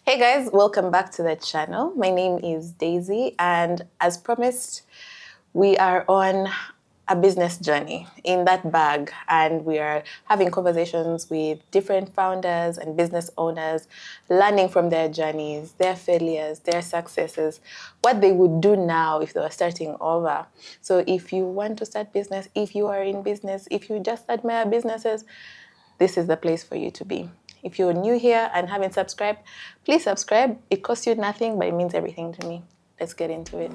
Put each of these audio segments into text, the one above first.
Hey guys, welcome back to the channel. My name is Daisy, and as promised, we are on a business journey in that bag, and we are having conversations with different founders and business owners, learning from their journeys, their failures, their successes, what they would do now if they were starting over. So if you want to start business, if you are in business, if you just admire businesses, this is the place for you to be. If you're new here and haven't subscribed, please subscribe. It costs you nothing, but it means everything to me. Let's get into it.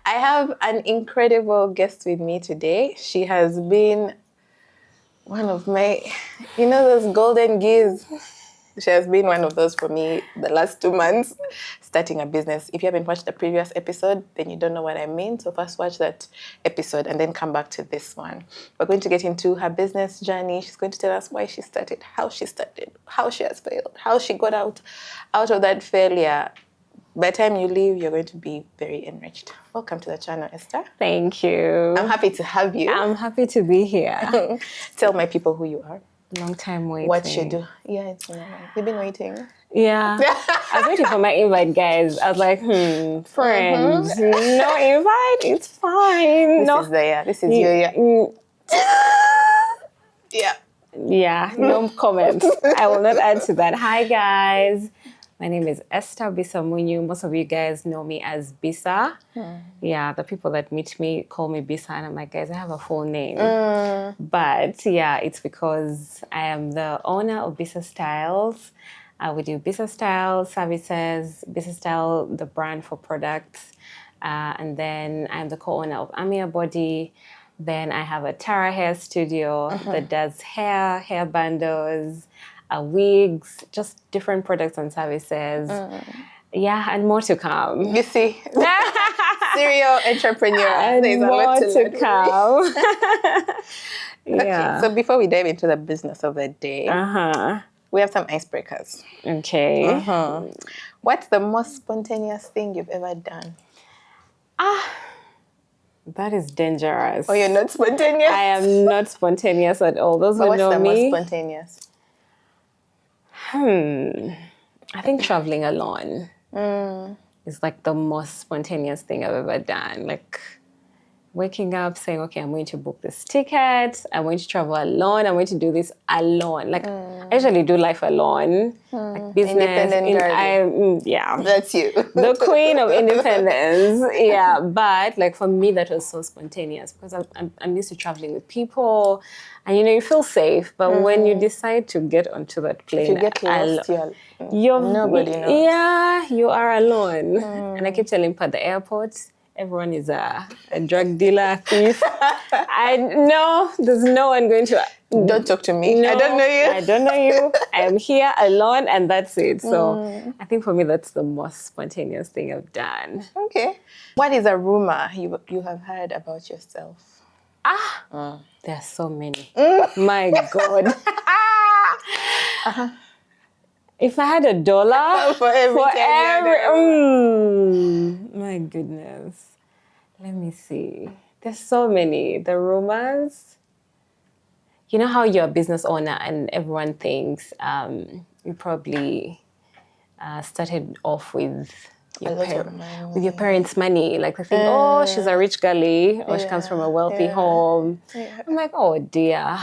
I have an incredible guest with me today. She has been one of my, those golden gears. She has been one of those for me the last 2 months, starting a business. If you haven't watched the previous episode, then you don't know what I mean. So first watch that episode and then come back to this one. We're going to get into her business journey. She's going to tell us why she started, how she has failed, how she got out of that failure. By the time you leave, you're going to be very enriched. Welcome to the channel, Esther. Thank you. I'm happy to have you. I'm happy to be here. Tell my people who you are. Long time waiting. What you do. Yeah, it's been a while. You've been waiting. Yeah. I was waiting for my invite, guys. I was like, friends, no invite? It's fine. This is your year. Yeah. Yeah, no comments. I will not add to that. Hi, guys. My name is Esther Bisa. Most of you guys know me as Bisa. Yeah, the people that meet me call me Bisa, and I'm like, guys, I have a full name. But yeah, it's because I am the owner of Bisa Styles. We do Bisa Style services, Bisa Style, the brand for products. And then I'm the co-owner of Amia Body. Then I have a Tara hair studio that does hair bundles, wigs, just different products and services. Yeah, and more to come. You see, serial entrepreneur. And There's more a lot to come. Yeah. Okay, so before we dive into the business of the day, we have some icebreakers. Okay. What's the most spontaneous thing you've ever done? That is dangerous. Oh, you're not spontaneous? I am not spontaneous at all. Those who know me. What's the most spontaneous? I think traveling alone is like the most spontaneous thing I've ever done. Like waking up saying, okay, I'm going to book this ticket. I'm going to travel alone. I'm going to do this alone. Like I usually do life alone, like business. Independent yeah, that's you. the queen of independence. Yeah, but like for me, that was so spontaneous because I'm used to traveling with people, and you feel safe. But when you decide to get onto that plane, If you get lost, nobody knows. Yeah, you are alone. And I keep telling people at the airport, everyone is a drug dealer, thief. I know there's no one going to. Don't talk to me. No, I don't know you. I don't know you. I am here alone, and that's it. So I think for me, that's the most spontaneous thing I've done. Okay. What is a rumor you have heard about yourself? There are so many. My God. If I had $1 For every my goodness. Let me see. There's so many. The rumors. You know how you're a business owner and everyone thinks you probably started off with your parents' money. Like they think, oh, she's a rich girlie, or she comes from a wealthy home. I'm like, oh dear.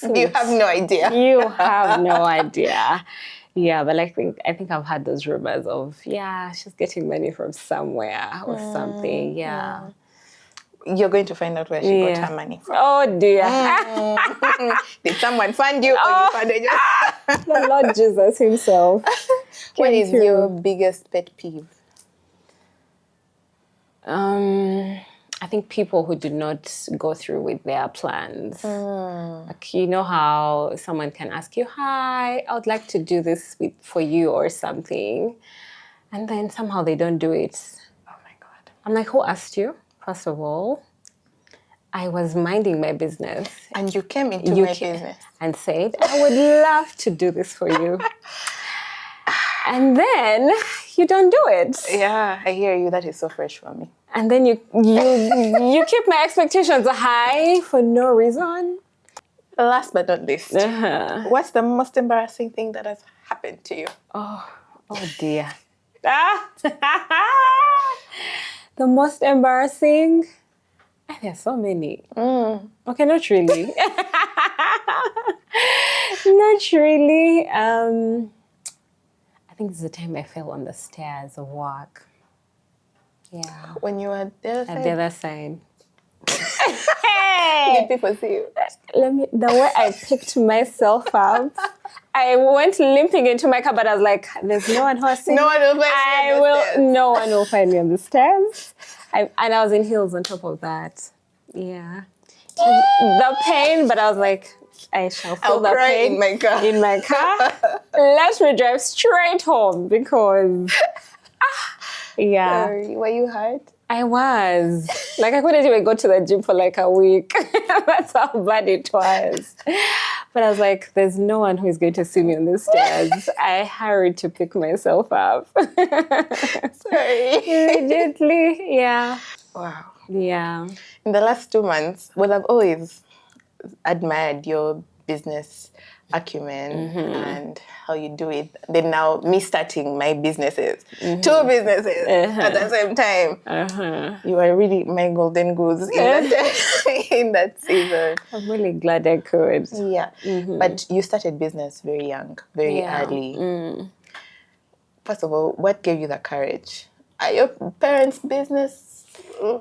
You have no idea. You have no idea. Yeah, but I think I've had those rumors of, she's getting money from somewhere or something. Yeah. You're going to find out where she got her money from. Oh dear. Did someone fund you or you funded yourself? The Lord Jesus himself. What is your biggest pet peeve? I think people who do not go through with their plans. Like, you know how someone can ask you, hi, I would like to do this for you or something. And then somehow they don't do it. Oh my God. I'm like, who asked you? First of all, I was minding my business. And you came into my business. And said, I would love to do this for you. And then you don't do it. Yeah, I hear you. That is so fresh for me. And then you keep my expectations high for no reason. Last but not least, what's the most embarrassing thing that has happened to you? Oh dear. The most embarrassing? There's so many. Okay, not really. Not really. I think it's the time I fell on the stairs of work. Yeah. When you were at the other side? At the other side. Did people see you? The way I picked myself up, I went limping into my car, but I was like, there's no one who has seen me. No one will find me on the stairs. No one will find me on the stairs. And I was in heels on top of that. Yeah. The pain, but I was like, I shall feel the pain in my car. In my car. Let me drive straight home because, yeah. Sorry, were you hurt? I was. Like, I couldn't even go to the gym for like a week. That's how bad it was. But I was like, there's no one who is going to see me on the stairs. I hurried to pick myself up. Sorry. Immediately, yeah. Wow. Yeah. In the last 2 months, well, I've always admired your business acumen and how you do it. Then now me starting my businesses, 2 businesses at the same time. You are really my golden goose in that season. I'm really glad I could. Yeah. But you started business very young, very early. First of all, what gave you the courage? Are your parents business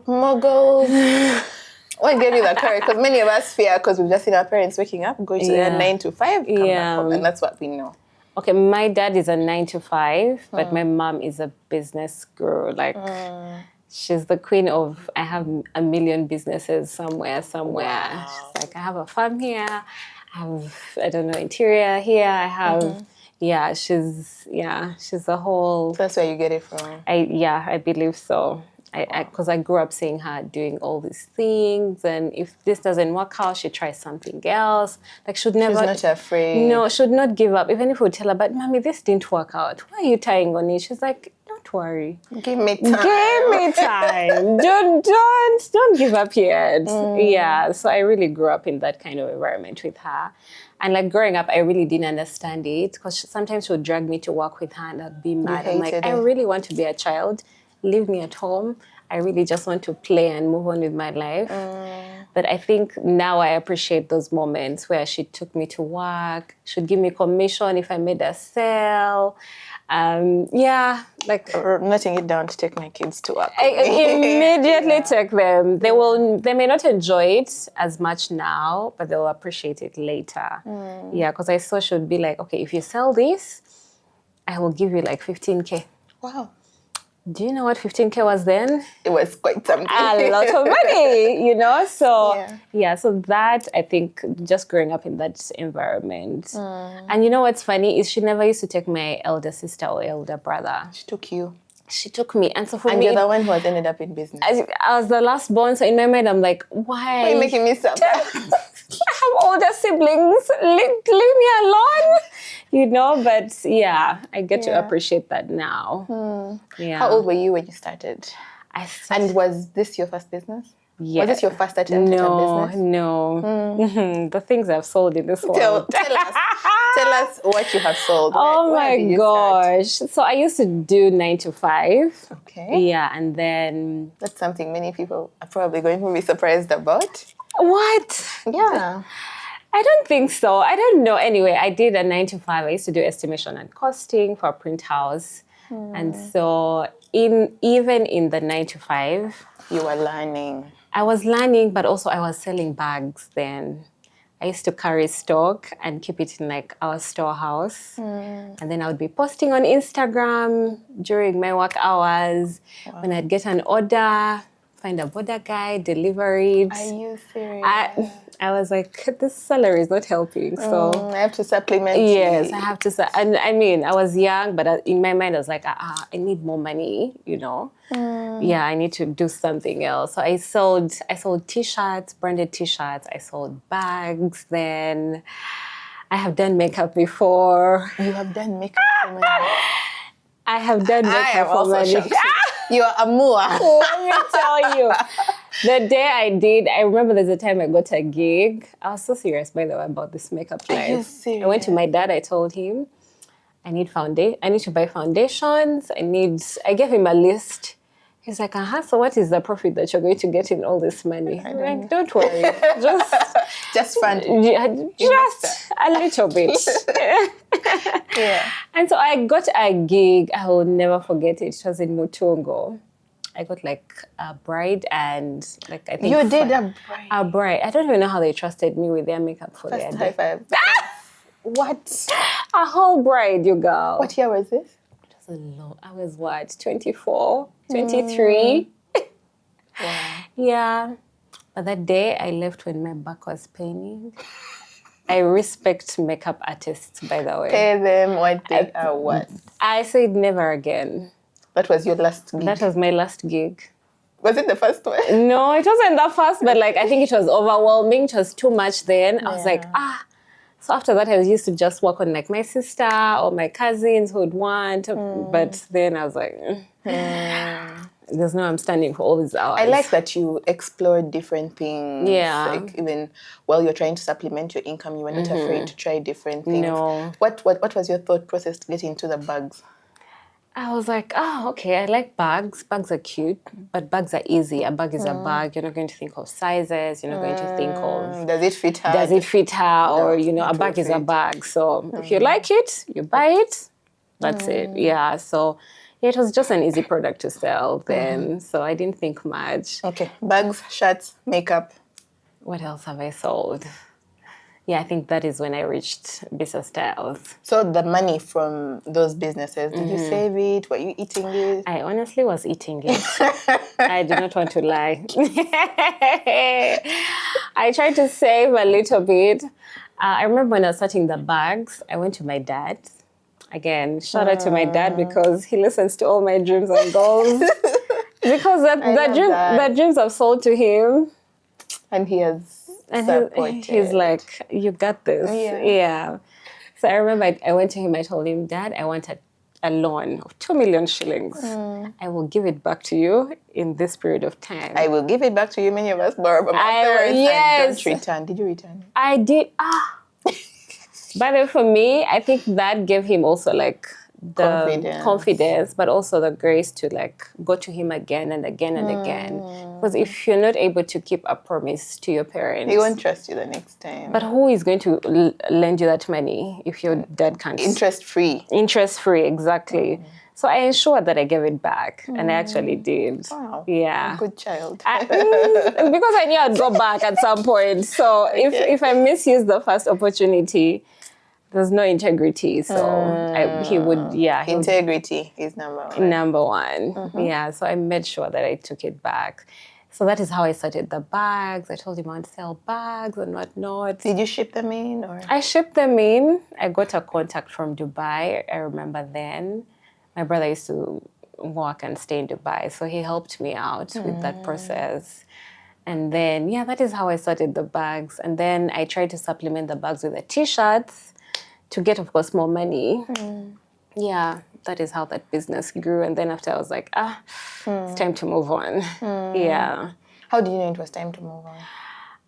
moguls? What gave you the courage? Because many of us fear because we've just seen our parents waking up, going to their 9 to 5, come back home, and that's what we know. Okay, my dad is a 9 to 5, but my mom is a business girl. Like, she's the queen of, I have a million businesses somewhere. Wow. She's like, I have a farm here, I have, I don't know, interior here, I have, she's a whole... So that's where you get it from? I believe so. Because I grew up seeing her doing all these things, and if this doesn't work out, she tries something else. Like, she's not afraid. No, should not give up. Even if we tell her, but mommy, this didn't work out. Why are you tying on it? She's like, don't worry. Give me time. Give me time. Don't give up yet. Yeah. So I really grew up in that kind of environment with her. And like growing up, I really didn't understand it because sometimes she would drag me to work with her and I'd be mad. I'm like, I really want to be a child. Leave me at home. I really just want to play and move on with my life. But I think now I appreciate those moments where she took me to work. She'd give me commission if I made a sale. Like or noting it down to take my kids to work. I immediately take them. They may not enjoy it as much now, but they'll appreciate it later. Yeah, because I saw she would be like, okay, if you sell this, I will give you like 15K. Wow. Do you know what 15K was then? It was quite something. A lot of money, you know? So, so that, I think, just growing up in that environment. And you know what's funny is she never used to take my elder sister or elder brother. She took you. She took me. And so for me... And you're the one who has ended up in business. I was the last born, so in my mind, I'm like, why? Why are you making me suffer? I have older siblings. Leave me alone. You know, but I get to appreciate that now. Yeah. How old were you when you started? And was this your first business? Yeah. Was this your first attempt at a business? No. The things I've sold in this world. Tell us what you have sold. Oh my gosh. So I used to do 9 to 5. Okay. Yeah, and then... That's something many people are probably going to be surprised about. What? Yeah. I don't think so. I don't know. Anyway, I did a 9 to 5. I used to do estimation and costing for a print house. And so even in the 9 to 5... You were learning. I was learning, but also I was selling bags then. I used to carry stock and keep it in like our storehouse. And then I would be posting on Instagram during my work hours. Wow. When I'd get an order, find a border guy, deliver it. Are you serious? I was like, this salary is not helping. So I have to supplement. Yes, I have to. And I mean, I was young, but in my mind, I was like, I need more money, you know? Yeah, I need to do something else. So I sold T-shirts, branded T-shirts. I sold bags then. I have done makeup before. You have done makeup for me? I have done I makeup am for also money. shocked. You are a mua. Let me tell you, the day I did, I remember there's a time I got a gig. I was so serious, by the way, about this makeup life. you serious? I went to my dad. I told him, I need to buy foundations. I gave him a list. He's like, so what is the profit that you're going to get in all this money? I'm like, don't worry. Just fund. Just a little bit. Yeah. And so I got a gig. I will never forget it. It was in Mutungo. I got like a bride and like I think You did a bride. a bride. I don't even know how they trusted me with their makeup for their First day. high five. What? A whole bride, you girl. What year was this? It was a lot. I was what, 24, 23? Wow. Yeah. But that day I left when my back was paining. I respect makeup artists, by the way. Pay them what they are worth. I said never again. That was your last gig. That was my last gig. Was it the first one? No, it wasn't the first, but like I think it was overwhelming. It was too much then. I was like, So after that, I used to just work on like my sister or my cousins who would want. But then I was like, there's no I'm standing for all these hours. I like that you explored different things. Yeah. Like even while you're trying to supplement your income, you were not afraid to try different things. No. What was your thought process to get into the bags? I was like, okay, I like bags. Bags are cute, but bags are easy. A bag is a bag. You're not going to think of sizes. You're not going to think of Does it fit her? does it fit her or, a it bag will is a fit. bag. So if you like it, you buy it. That's it. Yeah. So it was just an easy product to sell then. So I didn't think much. Okay, bags, shirts, makeup. What else have I sold? Yeah, I think that is when I reached Bisa Styles. So the money from those businesses, did you save it? Were you eating it? I honestly was eating it. I do not want to lie. I tried to save a little bit. I remember when I was starting the bags, I went to my dad. Again, shout out to my dad because he listens to all my dreams and goals. Because the dreams I've sold to him. And he has And supported. he's like, you got this. Yeah. So I remember I went to him, I told him, Dad, I want a loan of 2 million shillings. I will give it back to you in this period of time. I will give it back to you. Many of us borrow from afterwards and don't return. Did you return? I did. By the way, for me, I think that gave him also like the confidence, but also the grace to like go to him again and again and again. Because if you're not able to keep a promise to your parents, He won't trust you the next time. but who is going to lend you that money if your dad can't? Interest free. Interest free, exactly. So I ensured that I gave it back, and I actually did. Wow. Yeah. Good child. Because I knew I'd go back at some point. So if I misuse the first opportunity, there's no integrity. So he would. Integrity is number one. Number one. Yeah. So I made sure that I took it back. So that is how I started the bags. I told him I want to sell bags and whatnot. Did you ship them in or? I shipped them in. I got a contact from Dubai. I remember then. My brother used to work and stay in Dubai. So he helped me out with that process. And then, that is how I started the bags. And then I tried to supplement the bags with the T-shirts to get, of course, more money. Yeah, that is how that business grew. And then after I was like, it's time to move on. Yeah. How did you know it was time to move on?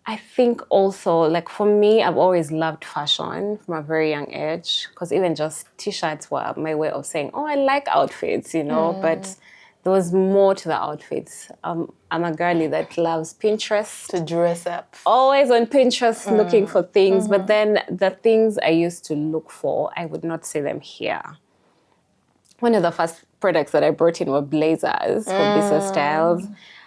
I think also, like for me, I've always loved fashion from a very young age because even just T-shirts were my way of saying, I like outfits, but there was more to the outfits. I'm a girlie that loves Pinterest. To dress up. Always on Pinterest looking for things, but then the things I used to look for, I would not see them here. One of the first products that I brought in were blazers for Bisa Styles.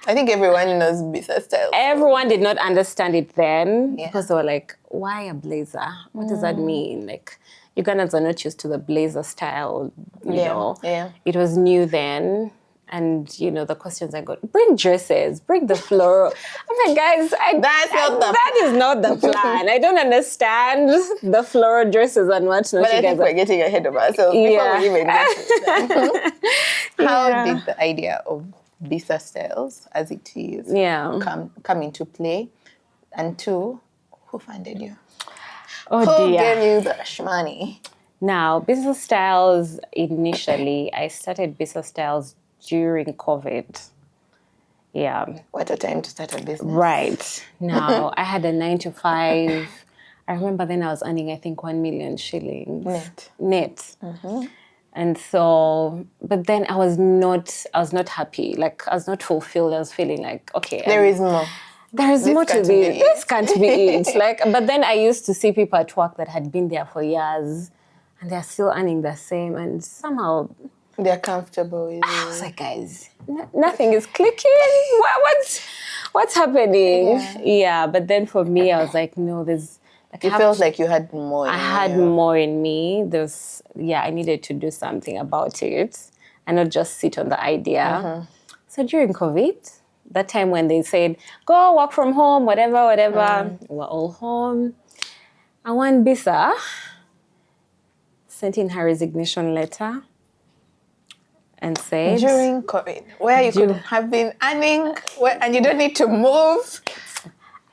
I think everyone knows Bisa Styles. Everyone did not understand it then because they were like, why a blazer? What does that mean? Like, Ugandans are not used to the blazer style, you know. Yeah. It was new then. And, the questions I got, bring dresses, bring the floral. I'm like, guys, that is not the plan. I don't understand the floral dresses and whatnot. But I think we're getting ahead of ourselves before we even get to them. How did the idea of Bisa Styles, as it is, come into play? And two, who funded you? Oh, Who dear. gave you the money? Now, business styles, initially, I started business styles during COVID. Yeah. What a time to start a business. Right. Now, I had a 9 to 5. I remember then I was earning, I think, 1 million shillings. Net. And so, but then I was not happy. Like, I was not fulfilled. I was feeling like, okay. There is more. There is more to be. This can't be it. Like, but then I used to see people at work that had been there for years and they're still earning the same. And somehow they're comfortable with I was like, guys, nothing is clicking. What's happening? Yeah. But then for me, I was like, no, there's. Like, you felt like you had more. I had more in me. I needed to do something about it and not just sit on the idea. So during COVID, that time when they said, go work from home, whatever, we're all home. And when Bisa sent in her resignation letter and said... During COVID, where you could have been earning, and you don't need to move.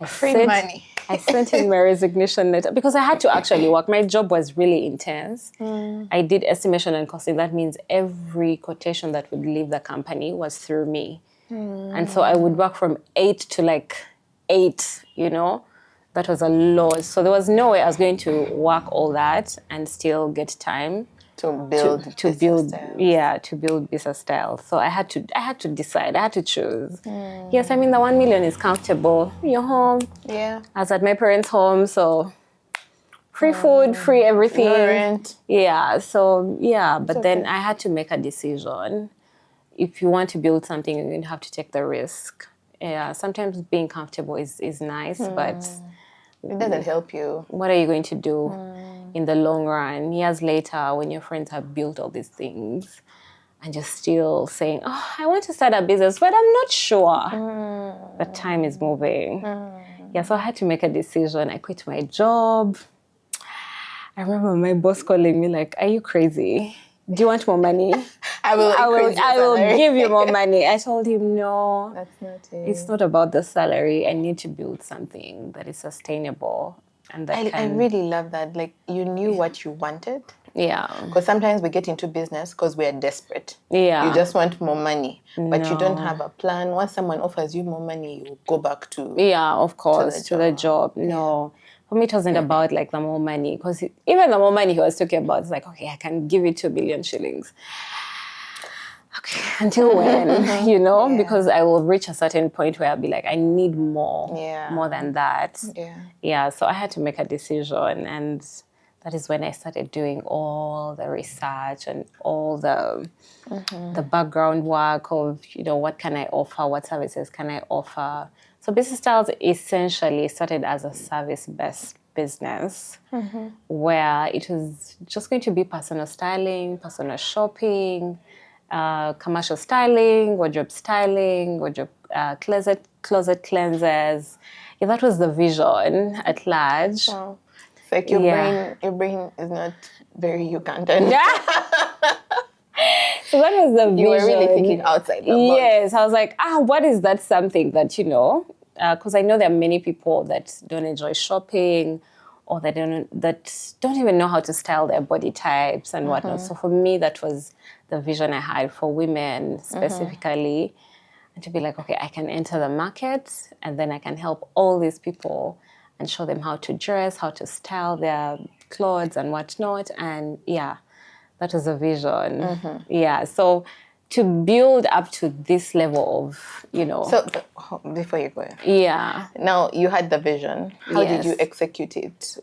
Free money. I sent in my resignation letter because I had to actually work. My job was really intense. I did estimation and costing. That means every quotation that would leave the company was through me. And so I would work from 8 to 8, you know. That was a lot. So there was no way I was going to work all that and still get time to build business style. So I had to decide. I had to choose. Yes, I mean the 1 million is comfortable. You're home. Yeah. I was at my parents' home, so free food, free everything. No rent. Yeah. So yeah, but then I had to make a decision. If you want to build something, you're going to have to take the risk. Yeah. Sometimes being comfortable is nice, but it doesn't help you. What are you going to do in the long run? Years later, when your friends have built all these things and you're still saying, oh, I want to start a business, but I'm not sure. The time is moving. Yeah, so I had to make a decision. I quit my job. I remember my boss calling me like, are you crazy? Do you want more money? I will give you more money. I told him, no. That's not it. It's not about the salary. I need to build something that is sustainable. And that I really love that. Like, you knew what you wanted. Yeah. Because sometimes we get into business because we are desperate. Yeah. You just want more money. But you don't have a plan. Once someone offers you more money, you go back to... Yeah, of course, to the job. No. For me, it wasn't about the more money. Because even the more money he was talking about, it's like, okay, I can give you 2 billion shillings. Okay, until when, you know? Yeah. Because I will reach a certain point where I'll be like, I need more than that. Yeah, so I had to make a decision, and that is when I started doing all the research and all the background work of, what can I offer, what services can I offer. So Business Styles essentially started as a service-based business where it was just going to be personal styling, personal shopping, commercial styling, wardrobe closet cleansers. Yeah, that was the vision at large. Wow. It's like your brain is not very Ugandan. So that was the vision. You were really thinking outside the box. Yes, I was like, what is that something that, because I know there are many people that don't enjoy shopping or that don't even know how to style their body types and whatnot. So for me, that was the vision I had for women specifically, and to be like, okay, I can enter the market and then I can help all these people and show them how to dress, how to style their clothes and whatnot. And yeah, that was a vision. Yeah, so to build up to this level of, So before you go. Yeah. Now you had the vision. How did you execute it?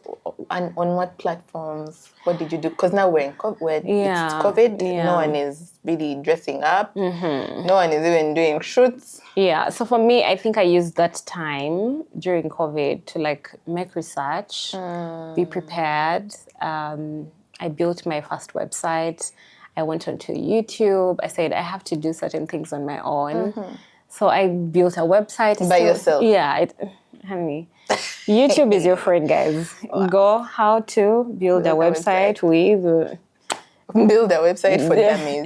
And on what platforms? What did you do? Because now we're in COVID. It's COVID. No one is really dressing up. No one is even doing shoots. Yeah. So for me, I think I used that time during COVID to make research, be prepared. I built my first website. I went onto YouTube. I said, I have to do certain things on my own. So I built a website. By yourself? Yeah. Honey, YouTube is your friend, guys. Wow. Go how to build a website with... Build a website for dummies.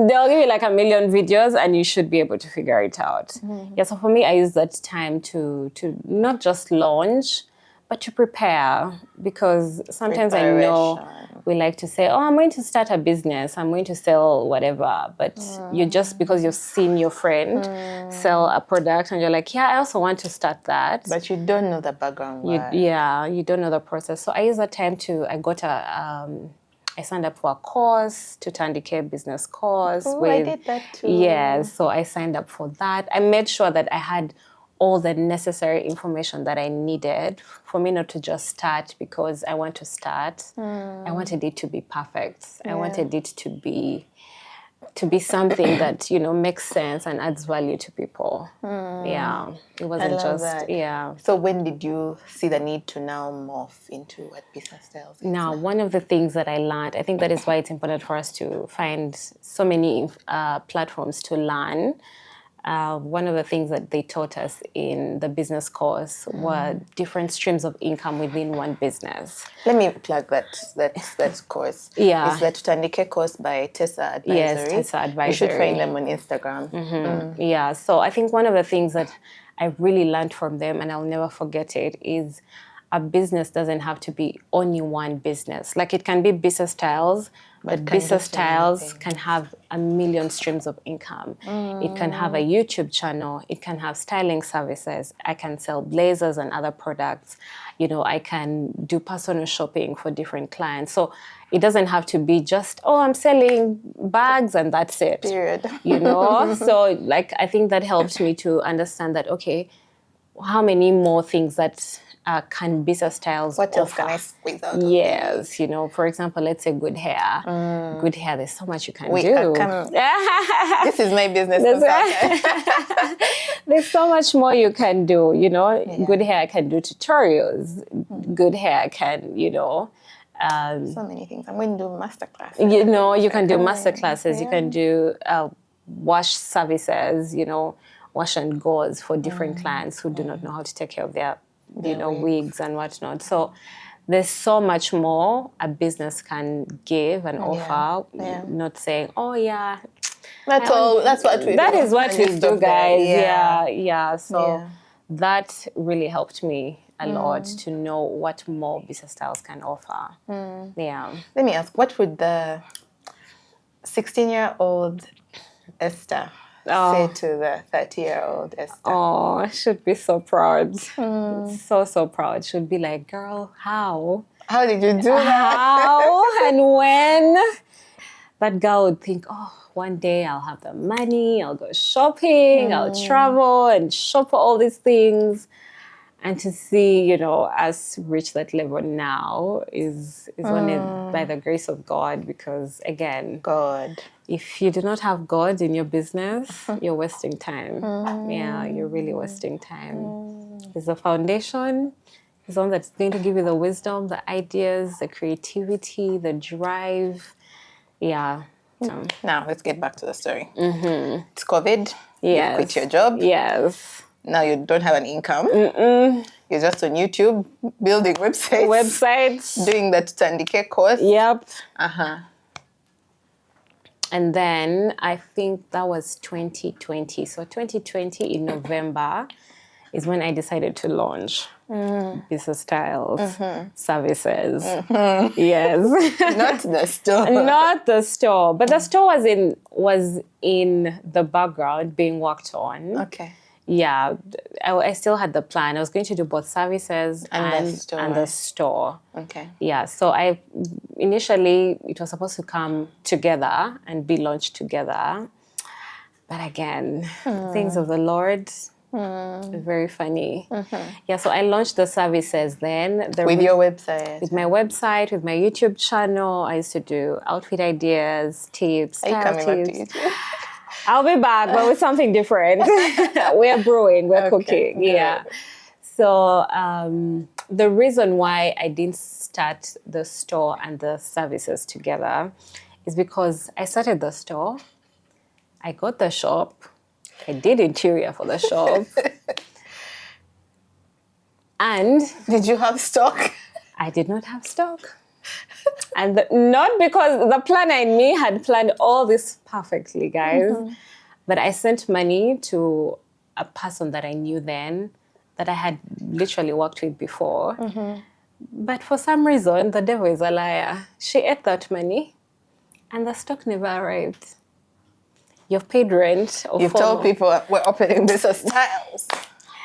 They'll give you 1 million videos and you should be able to figure it out. Yeah, so for me, I used that time to not just launch, but to prepare, because sometimes I know we like to say, oh, I'm going to start a business, I'm going to sell whatever. But you just, because you've seen your friend sell a product and you're like, yeah, I also want to start that. But you don't know the background. You don't know the process. So I use that time I signed up for a course, to Tandike business course. Oh, I did that too. Yes, so I signed up for that. I made sure that I had all the necessary information that I needed for me not to just start because I want to start. I wanted it to be perfect. I wanted it to be something that, makes sense and adds value to people. Yeah, it wasn't that. So when did you see the need to now morph into what Bisa Styles is? Now, one of the things that I learned, I think that is why it's important for us to find so many platforms to learn. One of the things that they taught us in the business course were different streams of income within one business. Let me plug that course. Yeah. It's the Tandike course by Tessa Advisory. Yes, Tessa Advisory. You should find them on Instagram. Yeah, so I think one of the things that I really learned from them, and I'll never forget it, is a business doesn't have to be only one business. Like, it can be Bisa Styles, but Bisa Styles can have a million streams of income. It can have a YouTube channel. It can have styling services. I can sell blazers and other products. I can do personal shopping for different clients. So it doesn't have to be just, I'm selling bags and that's it. Period. So I think that helped me to understand that, okay, how many more things that can Bisa Styles What else offer? can I squeeze out? Yes, for example, let's say good hair. Good hair, there's so much you can do. This is my business. There's so much more you can do, Good hair can do tutorials. Good hair can, so many things. I'm going to do masterclasses. You can do masterclasses. You can do wash services, wash and gauze for different clients who do not know how to take care of their wigs and whatnot. So there's so much more a business can give and offer. Not saying, that's all. That's what we do. That is what we do, guys. Yeah. So that really helped me a lot to know what more Bisa Styles can offer. Yeah. Let me ask, what would the 16-year-old Esther say to the 30-year-old Esther? Oh, I should be so proud. So proud. Should be like, girl, how? How did you do that? How and when? That girl would think, one day I'll have the money, I'll go shopping, I'll travel and shop for all these things. And to see, us reach that level now is only by the grace of God, because again, God. If you do not have God in your business, you're wasting time. Yeah, you're really wasting time. There's a foundation. There's one that's going to give you the wisdom, the ideas, the creativity, the drive. Yeah. Now, let's get back to the story. It's COVID. Yes. You quit your job. Yes. Now you don't have an income. You're just on YouTube building websites. Doing that Tandike course. Yep. And then I think that was 2020. So 2020 in November is when I decided to launch Bisa Styles services. Yes. Not the store. Not the store. But the store was in the background being worked on. Okay. Yeah, I still had the plan. I was going to do both services and the store. Okay. Yeah, so initially it was supposed to come together and be launched together. But again, things of the Lord, very funny. Yeah, so I launched the services then. With your website? With my website, with my YouTube channel. I used to do outfit ideas, tips, Are you coming back to YouTube? I'll be back, but with something different. We're brewing, we're cooking. Good. Yeah. So the reason why I didn't start the store and the services together is because I started the store, I got the shop, I did interior for the shop. And did you have stock? I did not have stock. And not because the planner in me had planned all this perfectly, guys, but I sent money to a person that I knew then, that I had literally worked with before, But for some reason, the devil is a liar. She ate that money and the stock never arrived. You've paid rent. You've told people we're opening business styles.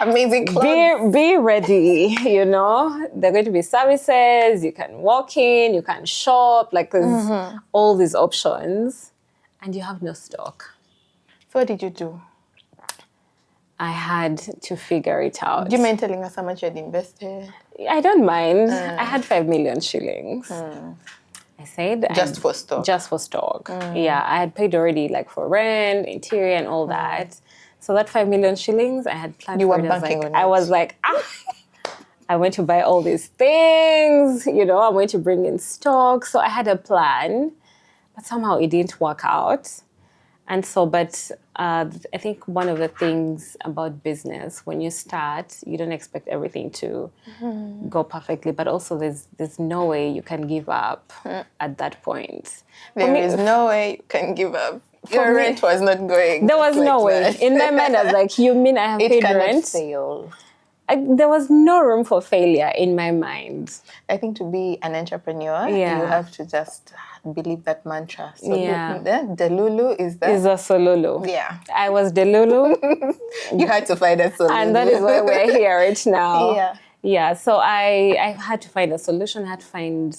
Amazing clothes. Be ready, you know. There are going to be services. You can walk in, you can shop. Like there's all these options and you have no stock. So what did you do? I had to figure it out. Do you mind telling us how much you had invested? I don't mind. I had 5 million shillings. I said Just for stock. Just for stock. Yeah, I had paid already like for rent, interior, and all that. So that 5 million shillings, I had planned. You for were it. banking on it. I was like, I went to buy all these things. You know, I'm going to bring in stock. So I had a plan, but somehow it didn't work out. And so, but I think one of the things about business, when you start, you don't expect everything to go perfectly, but also there's no way you can give up at that point. There is no way you can give up. Your rent was not going. There was no way. that. In my mind, I was like, you mean I have It paid cannot rent? fail. There was no room for failure in my mind. I think to be an entrepreneur, you have to just believe that mantra. So the Lulu is that. Is a solulu. Yeah. I was the Lulu. You had to find a solution. And that is why we're here right now. Yeah. Yeah. So I had to find a solution. I had to find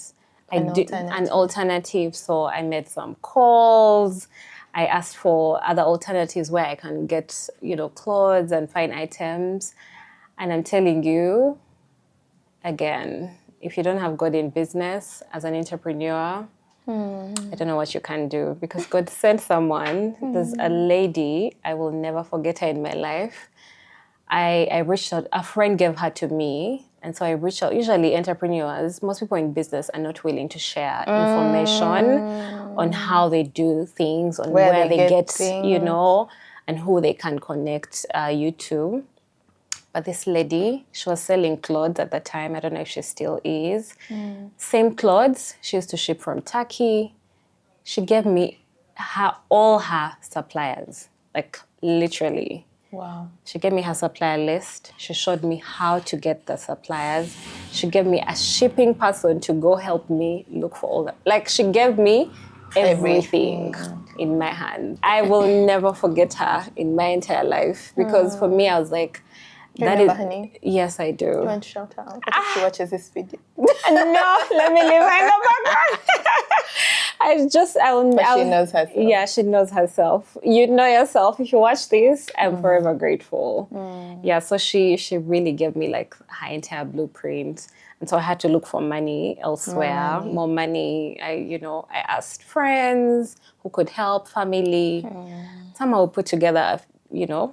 an alternative. So I made some calls. I asked for other alternatives where I can get, you know, clothes and fine items. And I'm telling you, again, if you don't have God in business as an entrepreneur, I don't know what you can do, because God sent someone. There's a lady, I will never forget her in my life. I reached out, a friend gave her to me. And so I reached out. Usually entrepreneurs, most people in business are not willing to share information on how they do things, on where they get you know, and who they can connect you to. But this lady, she was selling clothes at the time. I don't know if she still is. Same clothes. She used to ship from Turkey. She gave me all her suppliers, like literally. Wow. She gave me her supplier list. She showed me how to get the suppliers. She gave me a shipping person to go help me look for all that. Like she gave me everything in my hand. I will never forget her in my entire life, because for me, I was like, Do you remember her name? Yes, I do. Do you want to shout her out? What if she watches this video? No, let me leave her in the background. She knows herself. Yeah, she knows herself. You know yourself. If you watch this, I'm forever grateful. Yeah, so she really gave me like her entire blueprint. And so I had to look for money elsewhere, more money. I asked friends who could help, family. Somehow put together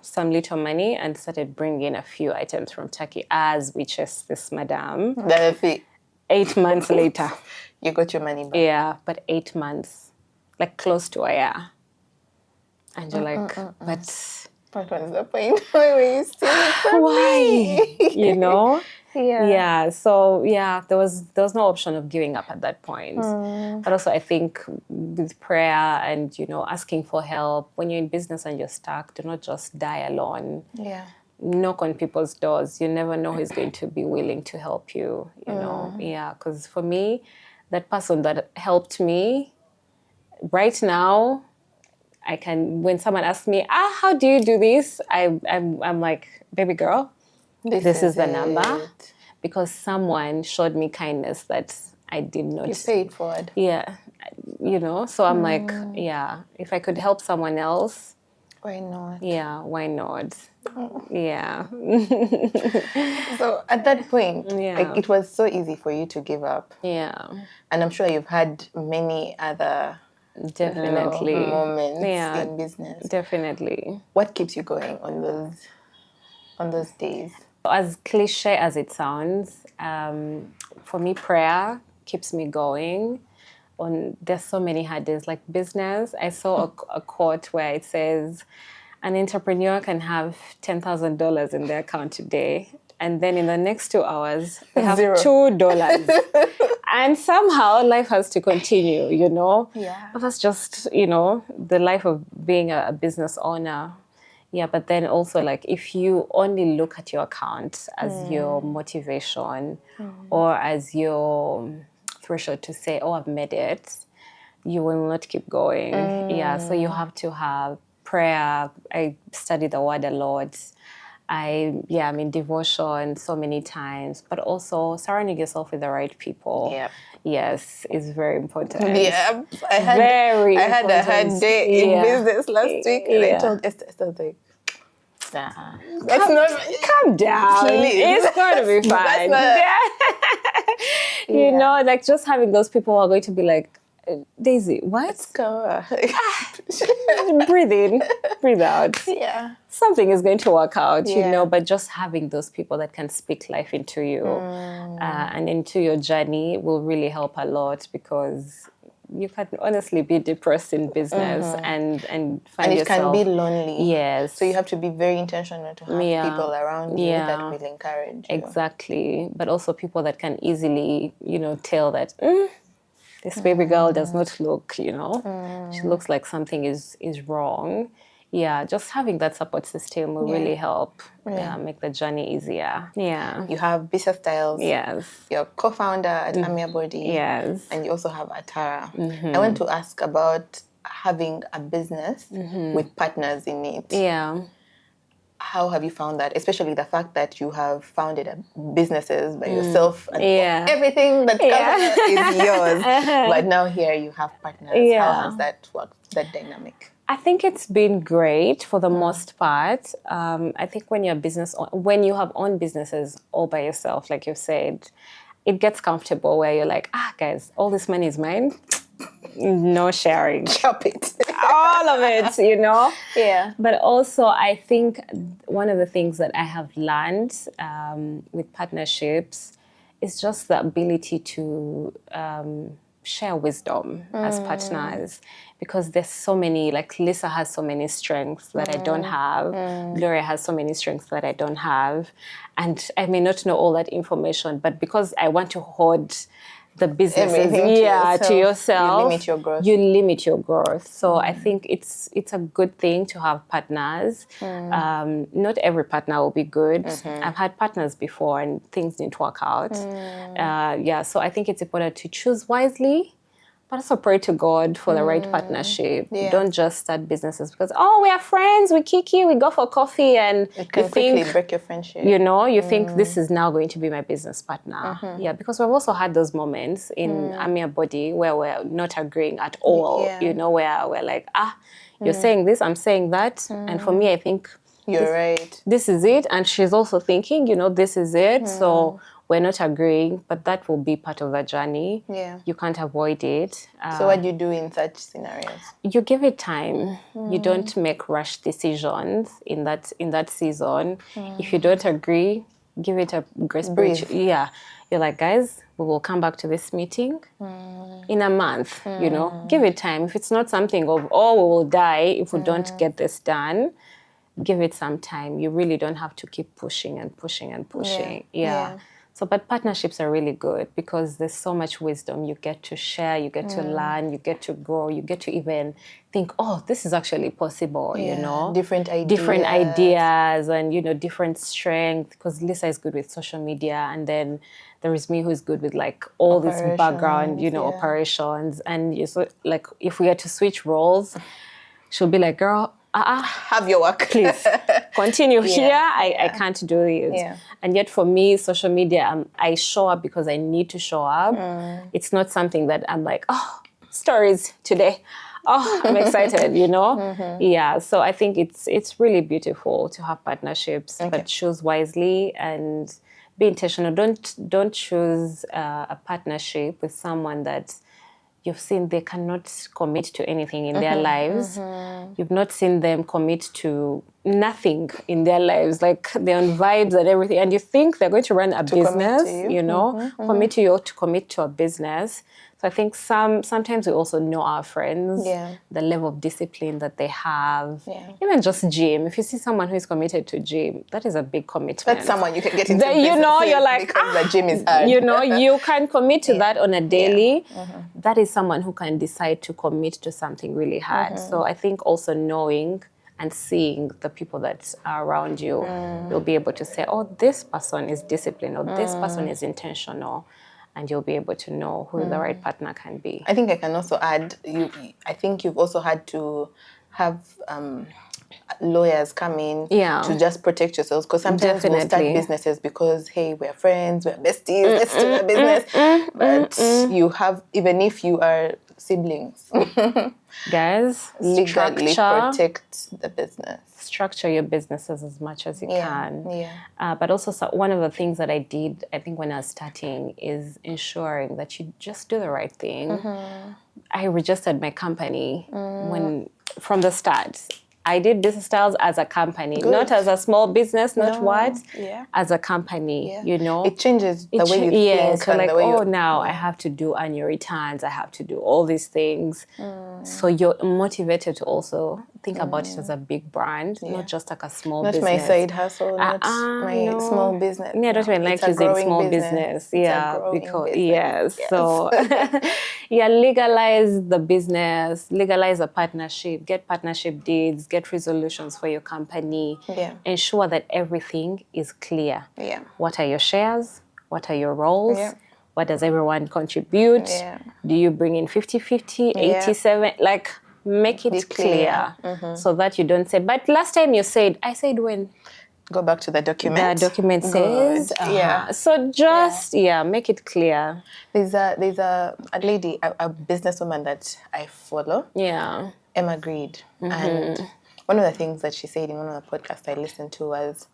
some little money and started bringing a few items from Turkey as we chased this madam. 8 months later. You got your money back. Yeah, but 8 months, like close to a year. And you're like, but... What was the point? Why were you stealing from me? You know? Yeah. So there was no option of giving up at that point. But also I think with prayer and asking for help, when you're in business and you're stuck, do not just die alone. Yeah. Knock on people's doors. You never know who's going to be willing to help you. You know. Yeah. Because for me, that person that helped me right now, I can, when someone asks me, how do you do this? I'm like, baby girl, this is the number, because someone showed me kindness that I did not. You paid for it. Yeah, so I'm like, if I could help someone else. Why not? Yeah, why not? Yeah. So at that point, like, it was so easy for you to give up. Yeah. And I'm sure you've had many other definitely moments in business. Definitely. What keeps you going on those days? As cliche as it sounds, for me, prayer keeps me going. There's so many hard days, like business. I saw a quote where it says, an entrepreneur can have $10,000 in their account today, and then in the next 2 hours, they have $2. And somehow life has to continue, Yeah. But that's just, the life of being a business owner. Yeah, but then also like if you only look at your account as your motivation or as your threshold to say, oh, I've made it, you will not keep going. Yeah, so you have to have prayer. I study the word a lot. I'm in devotion so many times, but also surrounding yourself with the right people. Yeah. Yes, is very important. Yeah, I had a hard day in business last week, and I told Esther, like, nah, that's not. Calm down. Please. It's going to be fine. You know, like just having those people who are going to be like, Daisy, what? Let's go. Breathe in, breathe out. Yeah. Something is going to work out, you know, but just having those people that can speak life into you and into your journey will really help a lot, because you can honestly be depressed in business and find it yourself. can be lonely. Yes. So you have to be very intentional to have people around you that will encourage you. Exactly. But also people that can easily, you know, tell that this baby girl does not look, you know, she looks like something is wrong. Yeah, just having that support system will really help make the journey easier. Yeah. You have Bisa Styles. Yes. You're co-founder at Amia Body. Yes. And you also have Atara. I want to ask about having a business with partners in it. Yeah. How have you found that? Especially the fact that you have founded businesses by yourself and everything that comes is yours. But now here you have partners. Yeah. How has that worked, that dynamic? I think it's been great for the most part. I think when when you have own businesses all by yourself, like you said, it gets comfortable where you're like, guys, all this money is mine. No sharing. Chop it. All of it, you know? Yeah. But also, I think one of the things that I have learned with partnerships is just the ability to share wisdom as partners, because there's so many, like Lisa has so many strengths that I don't have. Gloria has so many strengths that I don't have. And I may not know all that information, but because I want to hoard the businesses to yourself, you limit your growth. So I think it's a good thing to have partners. Not every partner will be good. I've had partners before and things didn't work out. So I think it's important to choose wisely, but also pray to God for the right partnership. Don't just start businesses because, we are friends, we kiki, we go for coffee, and it can quickly break your friendship. You know, you think this is now going to be my business partner. Yeah, because we've also had those moments in Amia Body where we're not agreeing at all. You know, where we're like, you're saying this, I'm saying that. And for me, I think you're right. This is it. And she's also thinking, you know, this is it. So we're not agreeing, but that will be part of the journey. Yeah. You can't avoid it. So what do you do in such scenarios? You give it time. You don't make rash decisions in that season. If you don't agree, give it a grace period. Yeah. You're like, guys, we will come back to this meeting in a month, you know. Give it time. If it's not something of, we will die if we don't get this done, give it some time. You really don't have to keep pushing and pushing and pushing. Yeah. So, but partnerships are really good because there's so much wisdom. You get to share, you get to learn, you get to grow, you get to even think, this is actually possible, you know. Different ideas and, you know, different strength. Because Lisa is good with social media, and then there is me who's good with like all this background, you know, operations. And so, like, if we had to switch roles, she'll be like, girl, have your work. Please continue here. I can't do this. Yeah. And yet for me, social media, I show up because I need to show up. It's not something that I'm like, stories today. I'm excited, you know? Yeah, so I think it's really beautiful to have partnerships, but choose wisely and be intentional. Don't choose a partnership with someone that you've seen they cannot commit to anything in their lives. You've not seen them commit to nothing in their lives. Like they're on vibes and everything. And you think they're going to run a business, you know, commit to you to commit to a business. So I think sometimes we also know our friends, the level of discipline that they have. Even just gym. If you see someone who is committed to gym, that is a big commitment. That's someone you can get into you know, you're like, because the gym is hard. You know, you can commit to that on a daily. That is someone who can decide to commit to something really hard. So I think also knowing and seeing the people that are around you, you'll be able to say, oh, this person is disciplined, or this person is intentional, and you'll be able to know who the right partner can be. I think I can also add, I think you've also had to have lawyers come in to just protect yourselves, because sometimes we'll start businesses because, hey, we're friends, we're besties, let's do a business. But you have, even if you are siblings, guys, legally protect the business. Structure your businesses as much as you can. Yeah. But also, one of the things that I did, I think, when I was starting, is ensuring that you just do the right thing. I registered my company from the start. I did Business Styles as a company, not as a small business, as a company, you know. It changes the way you think. So like, now I have to do annual returns, I have to do all these things. So you're motivated to also think about it as a big brand, not just like a small business. Not my side hustle, not my small business. Yeah, I don't even like using small business. Because, so legalize the business, legalize a partnership, get partnership deeds, get resolutions for your company. Ensure that everything is clear. What are your shares? What are your roles? What does everyone contribute? Do you bring in 50-50, 80-70? Like, make it clear so that you don't say, but last time you said, I said when? Go back to the document. The document says. So just, make it clear. There's a lady, a businesswoman that I follow. Emma Greed. And one of the things that she said in one of the podcasts I listened to was,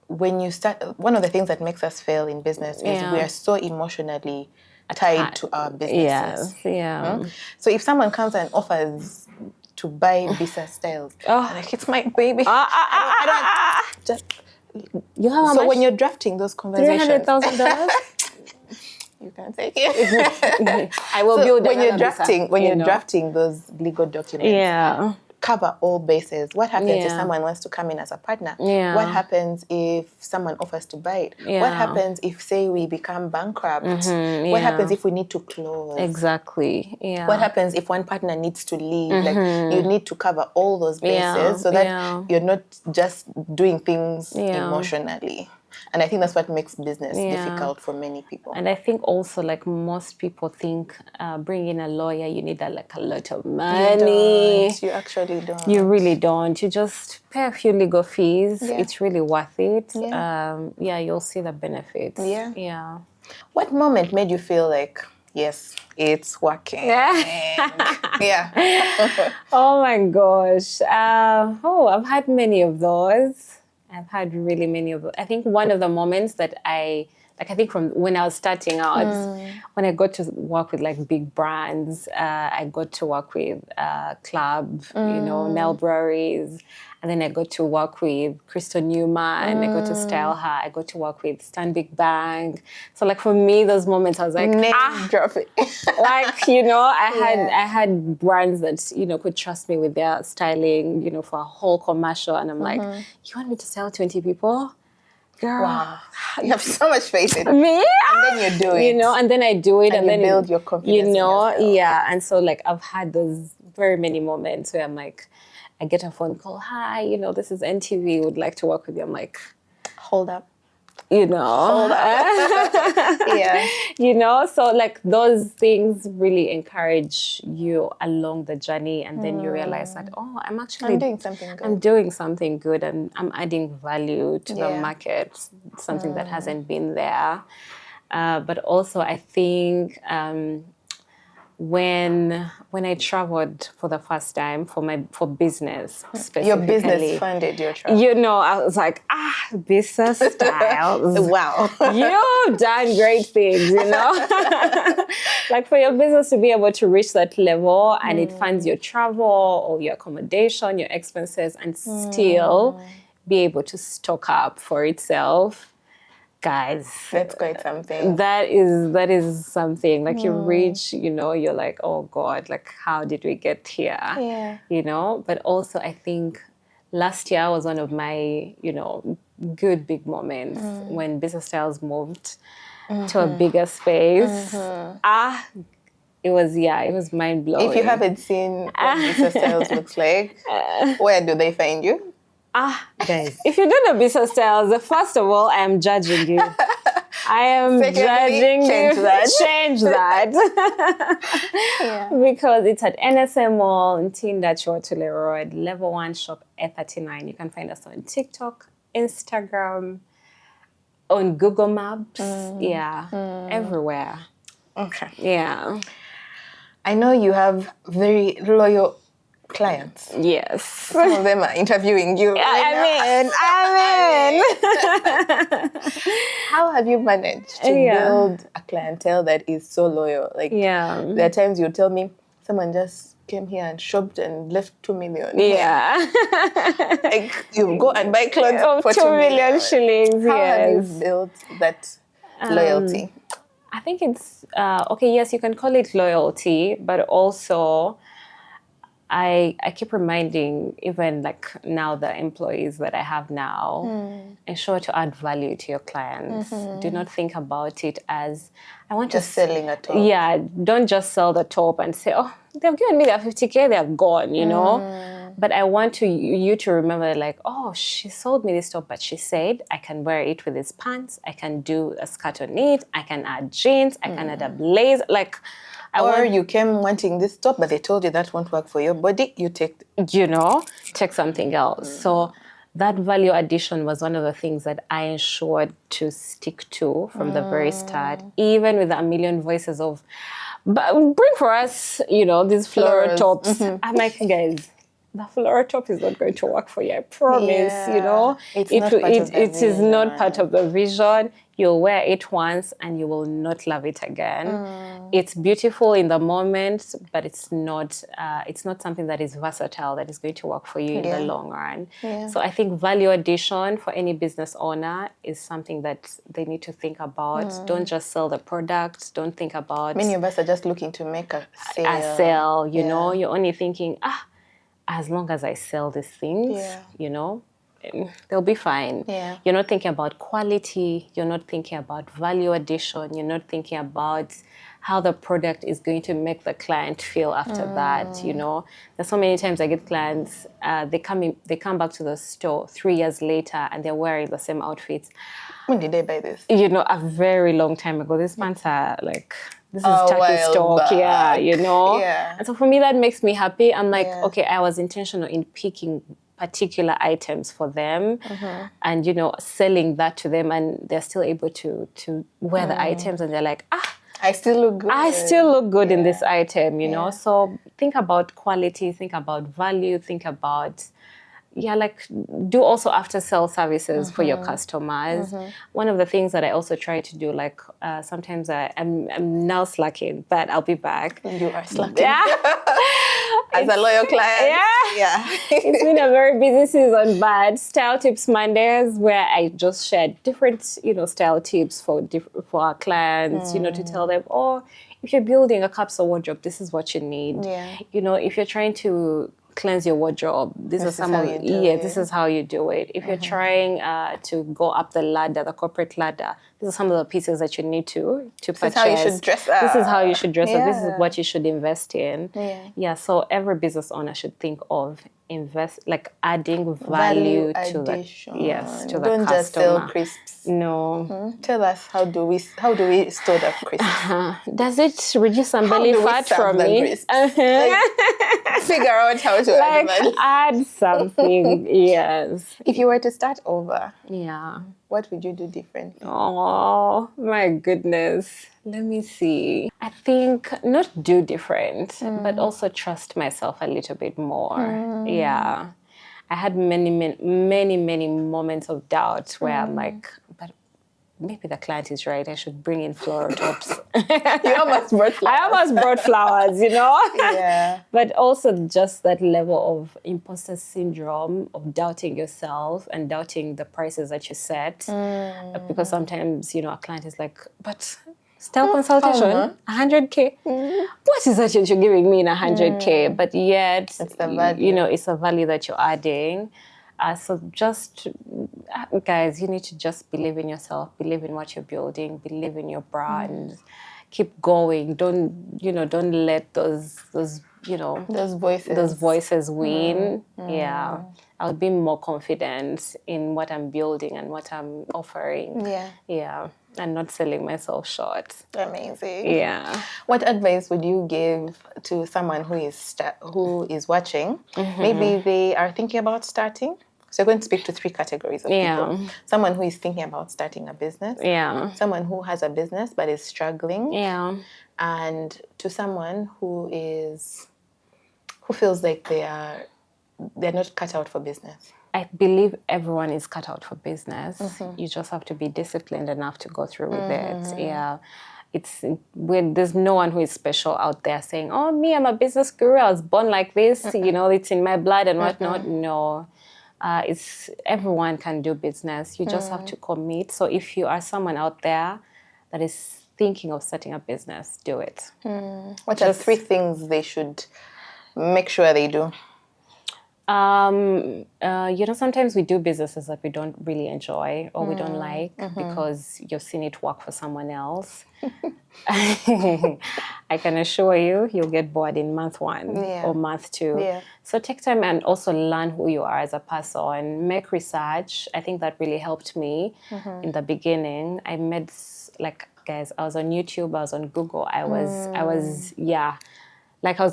when you start, one of the things that makes us fail in business is we are so emotionally tied to our businesses. So if someone comes and offers to buy Bisa Styles, like, it's my baby. I don't just. You have so when you're drafting those conversations, $300,000. You can take it. I will build when you're drafting those legal documents. Cover all bases. What happens if someone wants to come in as a partner? What happens if someone offers to buy it? What happens if, say, we become bankrupt? What happens if we need to close? Exactly. What happens if one partner needs to leave? Like, you need to cover all those bases so that you're not just doing things emotionally. And I think that's what makes business difficult for many people. And I think also, like, most people think bringing in a lawyer, you need a lot of money. You actually don't. You really don't. You just pay a few legal fees. It's really worth it. You'll see the benefits. What moment made you feel like, yes, it's working? Oh my gosh. I've had many of those. I've had really many of those. I think one of the moments that I think from when I was starting out, when I got to work with like big brands, I got to work with Club, Nell Breweries, and then I got to work with Crystal Newman, I got to style her, I got to work with Stanbic Bank. So like for me, those moments I was like, drop it. Like, I had brands that, could trust me with their styling, for a whole commercial. And I'm like, you want me to sell 20 people? Girl. Wow. You have so much faith in me. And then you do it. And then I do it. And then build your confidence in yourself. And so like I've had those very many moments where I'm like, I get a phone call, hi, this is NTV, would like to work with you. I'm like, hold up. Hold up. So like those things really encourage you along the journey, and then you realize that, I'm doing something good. I'm doing something good, and I'm adding value to the market, something that hasn't been there. But also I think when I traveled for the first time for business specifically. Your business funded your travel. I was like, Bisa Styles. Wow. You've done great things, Like for your business to be able to reach that level and it funds your travel or your accommodation, your expenses, and still be able to stock up for itself. Guys, that's quite something. That is something. Like you reach, you're like, oh God, like how did we get here? But also I think last year was one of my, good big moments when Business Styles moved to a bigger space. it was mind blowing. If you haven't seen what Bisa Styles looks like, where do they find you? Guys, if you don't know Bisa Styles, first of all, I am judging you. I am judging change you. That. Change that. Because it's at NSM Mall in Tindachotule Road, level 1 shop A39. You can find us on TikTok, Instagram, on Google Maps. Everywhere. Okay. Yeah. I know you have very loyal clients. Yes. Some of them are interviewing you. I mean. How have you managed to build a clientele that is so loyal? Like, there are times you tell me someone just came here and shopped and left 2 million. Yeah. Like, you go and buy clothes for 2 million shillings. How have you built that loyalty? I think it's, yes, you can call it loyalty, but also I keep reminding even like now the employees that I have now, ensure to add value to your clients. Do not think about it as, I want just selling a top. Yeah, don't just sell the top and say, oh, they've given me their 50K, they're gone, you know? But I want you to remember like, oh, she sold me this top, but she said I can wear it with these pants, I can do a skirt on it, I can add jeans, I can add a blazer, like, you came wanting this top, but they told you that won't work for your body. You take something else. So that value addition was one of the things that I ensured to stick to from the very start, even with a million voices of, but bring for us, these floral tops. I'm like, guys, the floral top is not going to work for you. I promise, it is not part of the vision. You'll wear it once and you will not love it again. It's beautiful in the moment, but it's not something that is versatile, that is going to work for you in the long run. So I think value addition for any business owner is something that they need to think about. Don't just sell the product. Don't think about... Many of us are just looking to make a sale. You're only thinking, as long as I sell these things, they'll be fine. You're not thinking about quality. You're not thinking about value addition. You're not thinking about how the product is going to make the client feel after that. There's so many times I get clients, they come back to the store 3 years later and they're wearing the same outfits. When did they buy this? A very long time ago. These pants are like... This is Turkey stock, And so for me, that makes me happy. I'm like, okay, I was intentional in picking particular items for them and, selling that to them, and they're still able to wear the items, and they're like, I still look good. I still look good in this item, know. So think about quality, think about value, think about... do also after-sale services for your customers. One of the things that I also try to do, like sometimes I'm now slacking, but I'll be back. You are slacking. As a loyal client. It's been a very busy season, but Style Tips Mondays, where I just share different, style tips for our clients, to tell them, if you're building a capsule wardrobe, this is what you need. If you're trying to cleanse your wardrobe, this is how you do it. If you're trying to go up the ladder, the corporate ladder, these are some of the pieces that you need to purchase. This is how you should dress up. This is how you should dress up. This is what you should invest in. So every business owner should think of adding value to the customer. Don't just sell crisps. No. Tell us, how do we store the crisps? Does it reduce some belly fat from me? Figure out how to add something. Yes. If you were to start over, what would you do differently? Oh my goodness. Let me see. I think not do different, but also trust myself a little bit more. I had many moments of doubt where I'm like, but maybe the client is right. I should bring in floral tops. You almost brought flowers. I almost brought flowers, But also just that level of imposter syndrome of doubting yourself and doubting the prices that you set. Because sometimes, a client is like, but style consultation, 100K. What is that you're giving me in 100K? But yet, it's the value. It's a value that you're adding. So just, guys, you need to just believe in yourself, believe in what you're building, believe in your brand. keep going. Don't let those Those voices. win. Yeah. I'll be more confident in what I'm building and what I'm offering. Yeah. Yeah. And not selling myself short. Amazing. Yeah. What advice would you give to someone who is watching? Maybe they are thinking about starting. So you're going to speak to 3 categories of people. Someone who is thinking about starting a business. Yeah. Someone who has a business but is struggling. Yeah. And to someone who feels like they're not cut out for business. I believe everyone is cut out for business. You just have to be disciplined enough to go through with it. Yeah. There's no one who is special out there saying, oh, me, I'm a business guru. I was born like this. It's in my blood and whatnot. No. Everyone can do business. You just have to commit. So if you are someone out there that is thinking of starting a business, do it. What are 3 things they should make sure they do? Sometimes we do businesses that we don't really enjoy or we don't like because you've seen it work for someone else. I can assure you'll get bored in month 1 or month 2. Yeah. So take time and also learn who you are as a person. Make research. I think that really helped me in the beginning. I met, guys, I was on YouTube, I was on Google. I was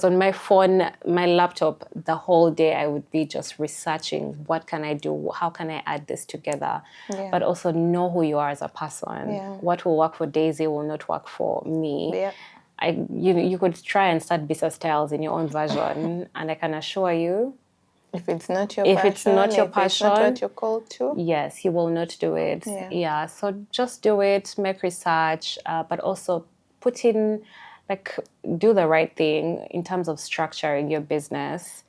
on my phone, my laptop, the whole day I would be just researching, what can I do? How can I add this together? Yeah. But also know who you are as a person. Yeah. What will work for Daisy will not work for me. Yeah. You could try and start Bisa styles in your own version, and I can assure you, if it's not your passion, it's not what you're called to, yes, you will not do it. Yeah. So just do it, make research, but also put in, do the right thing in terms of structuring your business.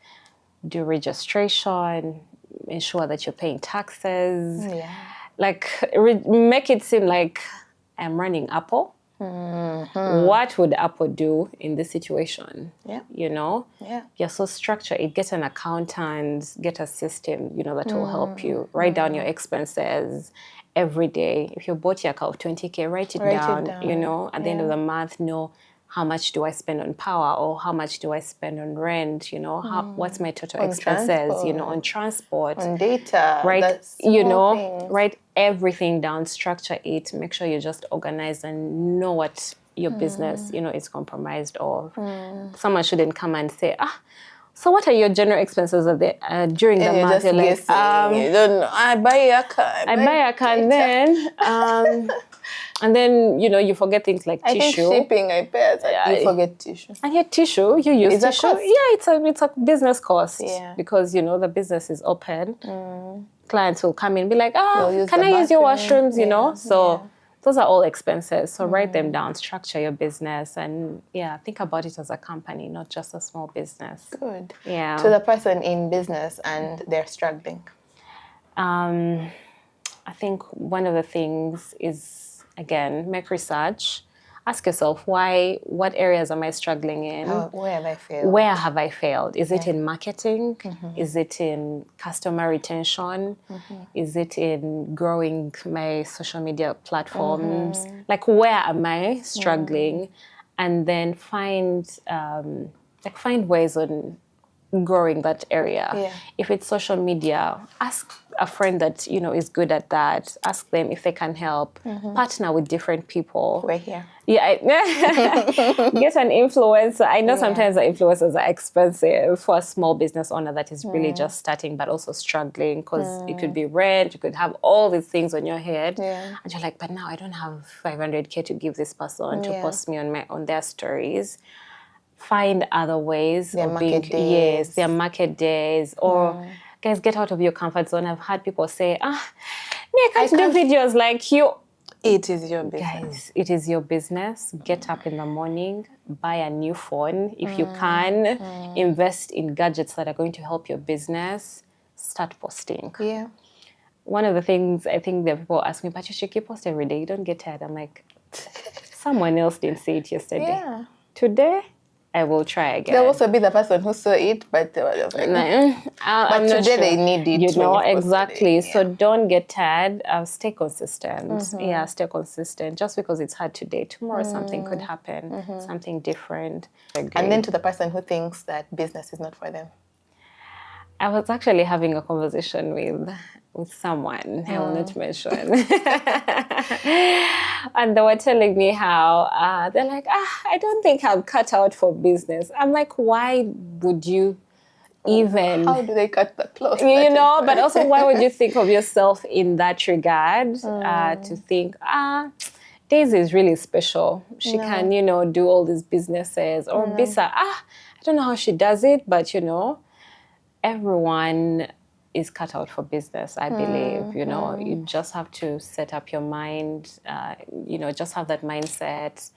Do registration, ensure that you're paying taxes. Yeah. Make it seem like I'm running Apple. What would Apple do in this situation? Yeah. Yeah. You're so structured. Get an accountant, get a system, that will help you. Write down your expenses every day. If you bought your car of 20K, write it down. At the end of the month, know how much do I spend on power or how much do I spend on rent, what's my total expenses, on transport. On data. Right, write everything down, structure it, make sure you're just organized and know what your business, is compromised of. Someone shouldn't come and say, so what are your general expenses during the month? You're like, you don't know. I buy a car. And then, you forget things like tissue. I think shipping, I pay. You forget tissue. And your tissue, you use tissue. Yeah, it's a business cost. Yeah. Because, the business is open. Clients will come in and be like, can I use your washrooms, So those are all expenses. So write them down, structure your business, and think about it as a company, not just a small business. Good. Yeah. To the person in business and they're struggling. I think one of the things is, again, make research. Ask yourself, what areas am I struggling in? Where have I failed? Where have I failed? Is it in marketing? Is it in customer retention? Is it in growing my social media platforms? Where am I struggling? And then find ways on growing that area. Yeah. If it's social media, ask a friend that is good at that. Ask them if they can help. Partner with different people. We're here. Yeah, get an influencer. I know sometimes the influencers are expensive for a small business owner that is really just starting but also struggling, because it could be rent, you could have all these things on your head, and you're like, but now I don't have 500K to give this person to post me on their stories. Find other ways their of market being, days. Their market days, or guys, get out of your comfort zone. I've had people say, me, I can't do videos like you. It is your business. Guys, it is your business. Get up in the morning, buy a new phone. If you can, invest in gadgets that are going to help your business. Start posting. Yeah. One of the things I think that people ask me, but you should keep posting every day. You don't get tired. I'm like, someone else didn't say it yesterday. Yeah. Today, I will try again. There'll also be the person who saw it, but they were just like, I'm but not today sure. they need it. You know, when you've posted exactly. it. So don't get tired. Stay consistent. Yeah, stay consistent. Just because it's hard today, tomorrow something could happen, something different. And then to the person who thinks that business is not for them. I was actually having a conversation with someone I will not mention. And they were telling me how they're like, I don't think I'm cut out for business. I'm like, why would you even? How do they cut the cloth? You know, but also why would you think of yourself in that regard to think, Daisy is really special. She can, you know, do all these businesses. Or Bisa, I don't know how she does it, but you know, everyone is cut out for business, I believe. You know, you just have to set up your mind, you know, just have that mindset,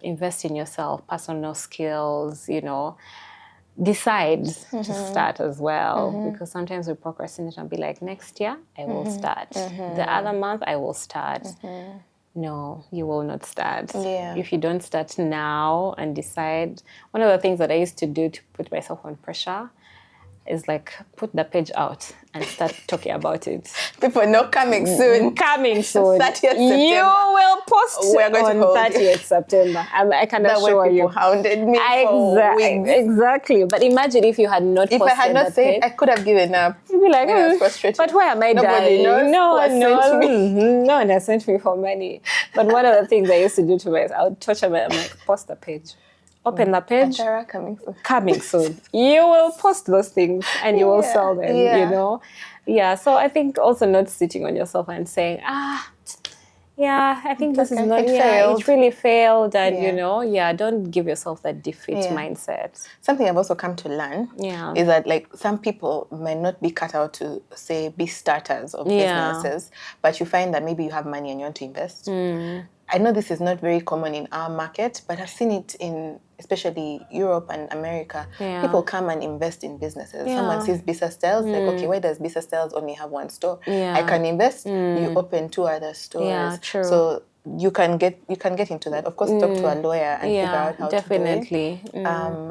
invest in yourself, personal skills, you know, decide to start as well. Because sometimes we procrastinate and be like, next year, I will start. The other month, I will start. No, you will not start. If you don't start now and decide, one of the things that I used to do to put myself on pressure is like put the page out and start talking about it. People know coming soon. Coming soon. 30th September. You will post We're going to hold. 30th September. I can That assure way people you. hounded me for weeks. Exactly. But imagine if you had not If posted I had not that said, page. I could have given up. You'd be like, I was frustrated. but why am I Nobody dying? knows No who one has knows. sent me. No one has sent me for money. But one of the things I used to do to myself, I would torture myself. I'm like, post the page. Open the page. Atara coming soon. Coming soon. You will post those things and you will sell them, you know? Yeah, so I think also not sitting on yourself and saying, I think this is not, it really failed. And, you know, don't give yourself that defeat mindset. Something I've also come to learn is that, like, some people might not be cut out to, say, be starters of businesses, but you find that maybe you have money and you want to invest. I know this is not very common in our market, but I've seen it in especially Europe and America. People come and invest in businesses. Someone sees Bisa Styles, like, okay, why does Bisa Styles only have one store? I can invest. You open 2 other stores. Yeah, true. So you can get into that. Of course, talk to a lawyer and figure out how to do it.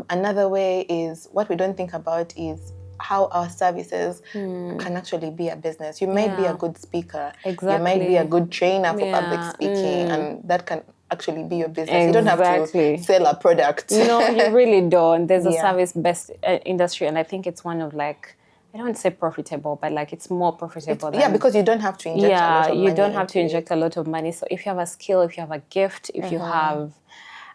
Another way is, what we don't think about is how our services can actually be a business. You might be a good speaker. You might be a good trainer for public speaking, and that can actually be your business. You don't have to sell a product. No, you really don't. There's a service-based industry, and I think it's one of, like, I don't say profitable, but like it's more profitable. Because you don't have to inject a lot of money. You don't have to inject a lot of money. So if you have a skill, if you have a gift, if you have,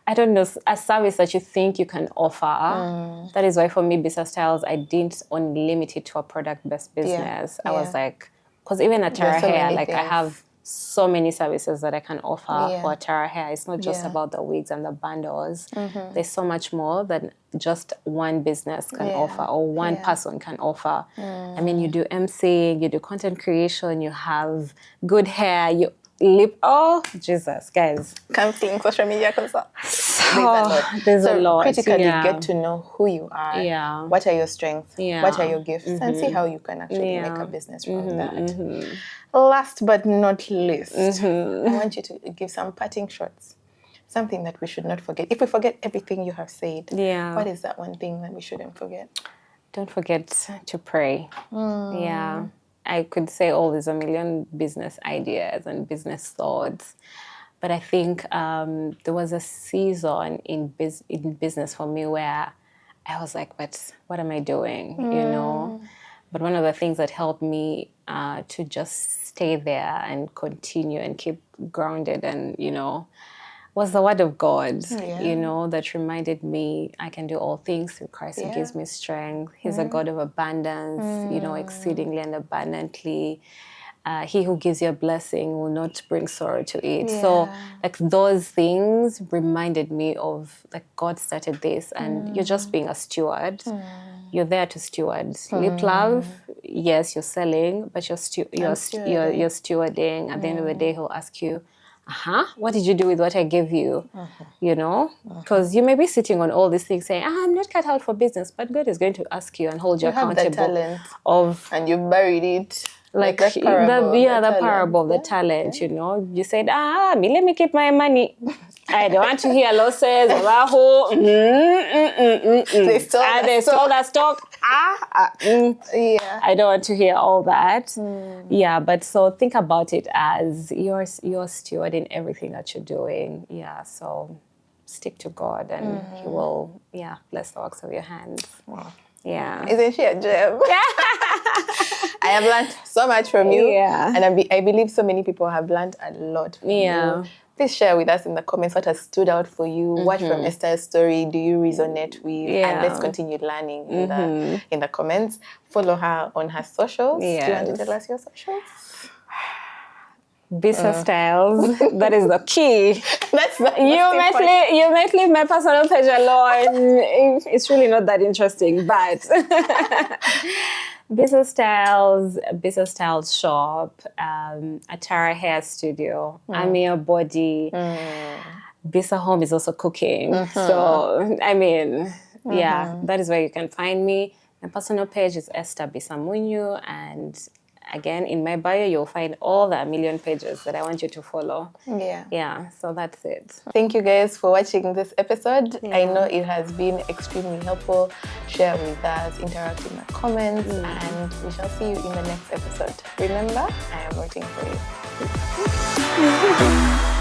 I don't know, a service that you think you can offer, that is why for me, Bisa Styles, I didn't only limit it to a product-based business. I was like, because even at Tara Hair, like, I have so many services that I can offer for Tara Hair. It's not just about the wigs and the bundles. There's so much more that just one business can offer, or one person can offer. I mean, you do emceeing, you do content creation, you have good hair, you Jesus, guys. Counting social media consult. There's a lot. Critically get to know who you are. What are your strengths? What are your gifts? And see how you can actually make a business from that. Last but not least, I want you to give some parting shots. Something that we should not forget. If we forget everything you have said, what is that one thing that we shouldn't forget? Don't forget to pray. I could say there's a million business ideas and business thoughts, but I think there was a season in business for me where I was like, but what am I doing, you know? But one of the things that helped me to just stay there and continue and keep grounded and, you know, was the word of God, you know, that reminded me I can do all things through Christ who gives me strength. He's a God of abundance, you know, exceedingly and abundantly. He who gives you a blessing will not bring sorrow to it. So, like, those things reminded me of, like, God started this and you're just being a steward. You're there to steward. Lip love, yes, you're selling, but you're stewarding. At the end of the day, he'll ask you, what did you do with what I gave you? You know? Because you may be sitting on all these things saying, I'm not cut out for business, but God is going to ask you and hold you accountable. Have the talent and you've buried it. Like that parable, the talent. parable, the talent, you know. You said, let me keep my money. I don't want to hear losses. They stole that stock. Yeah. I don't want to hear all that. Yeah, but so think about it as you're stewarding everything that you're doing. Yeah, so stick to God and He will, bless the works of your hands. Wow. Yeah. Isn't she a gem? I have learned so much from you. Yeah. And I believe so many people have learned a lot from you. Please share with us in the comments what has stood out for you. What from Esther's story do you resonate with? And let's continue learning in the comments. Follow her on her socials. Yes. Do you want to tell us your socials? Bisa styles. That is the key. That's the You might leave my personal page alone. It's really not that interesting, but Bisa Styles shop, Atara Hair Studio, I'm Your Body. Bisa Home is also cooking. So, I mean, that is where you can find me. My personal page is Esther Bisa Munyu, and again, in my bio, you'll find all the million pages that I want you to follow. Yeah, so that's it. Thank you guys for watching this episode. I know it has been extremely helpful. Share with us, interact in the comments, and we shall see you in the next episode. Remember, I am rooting for you.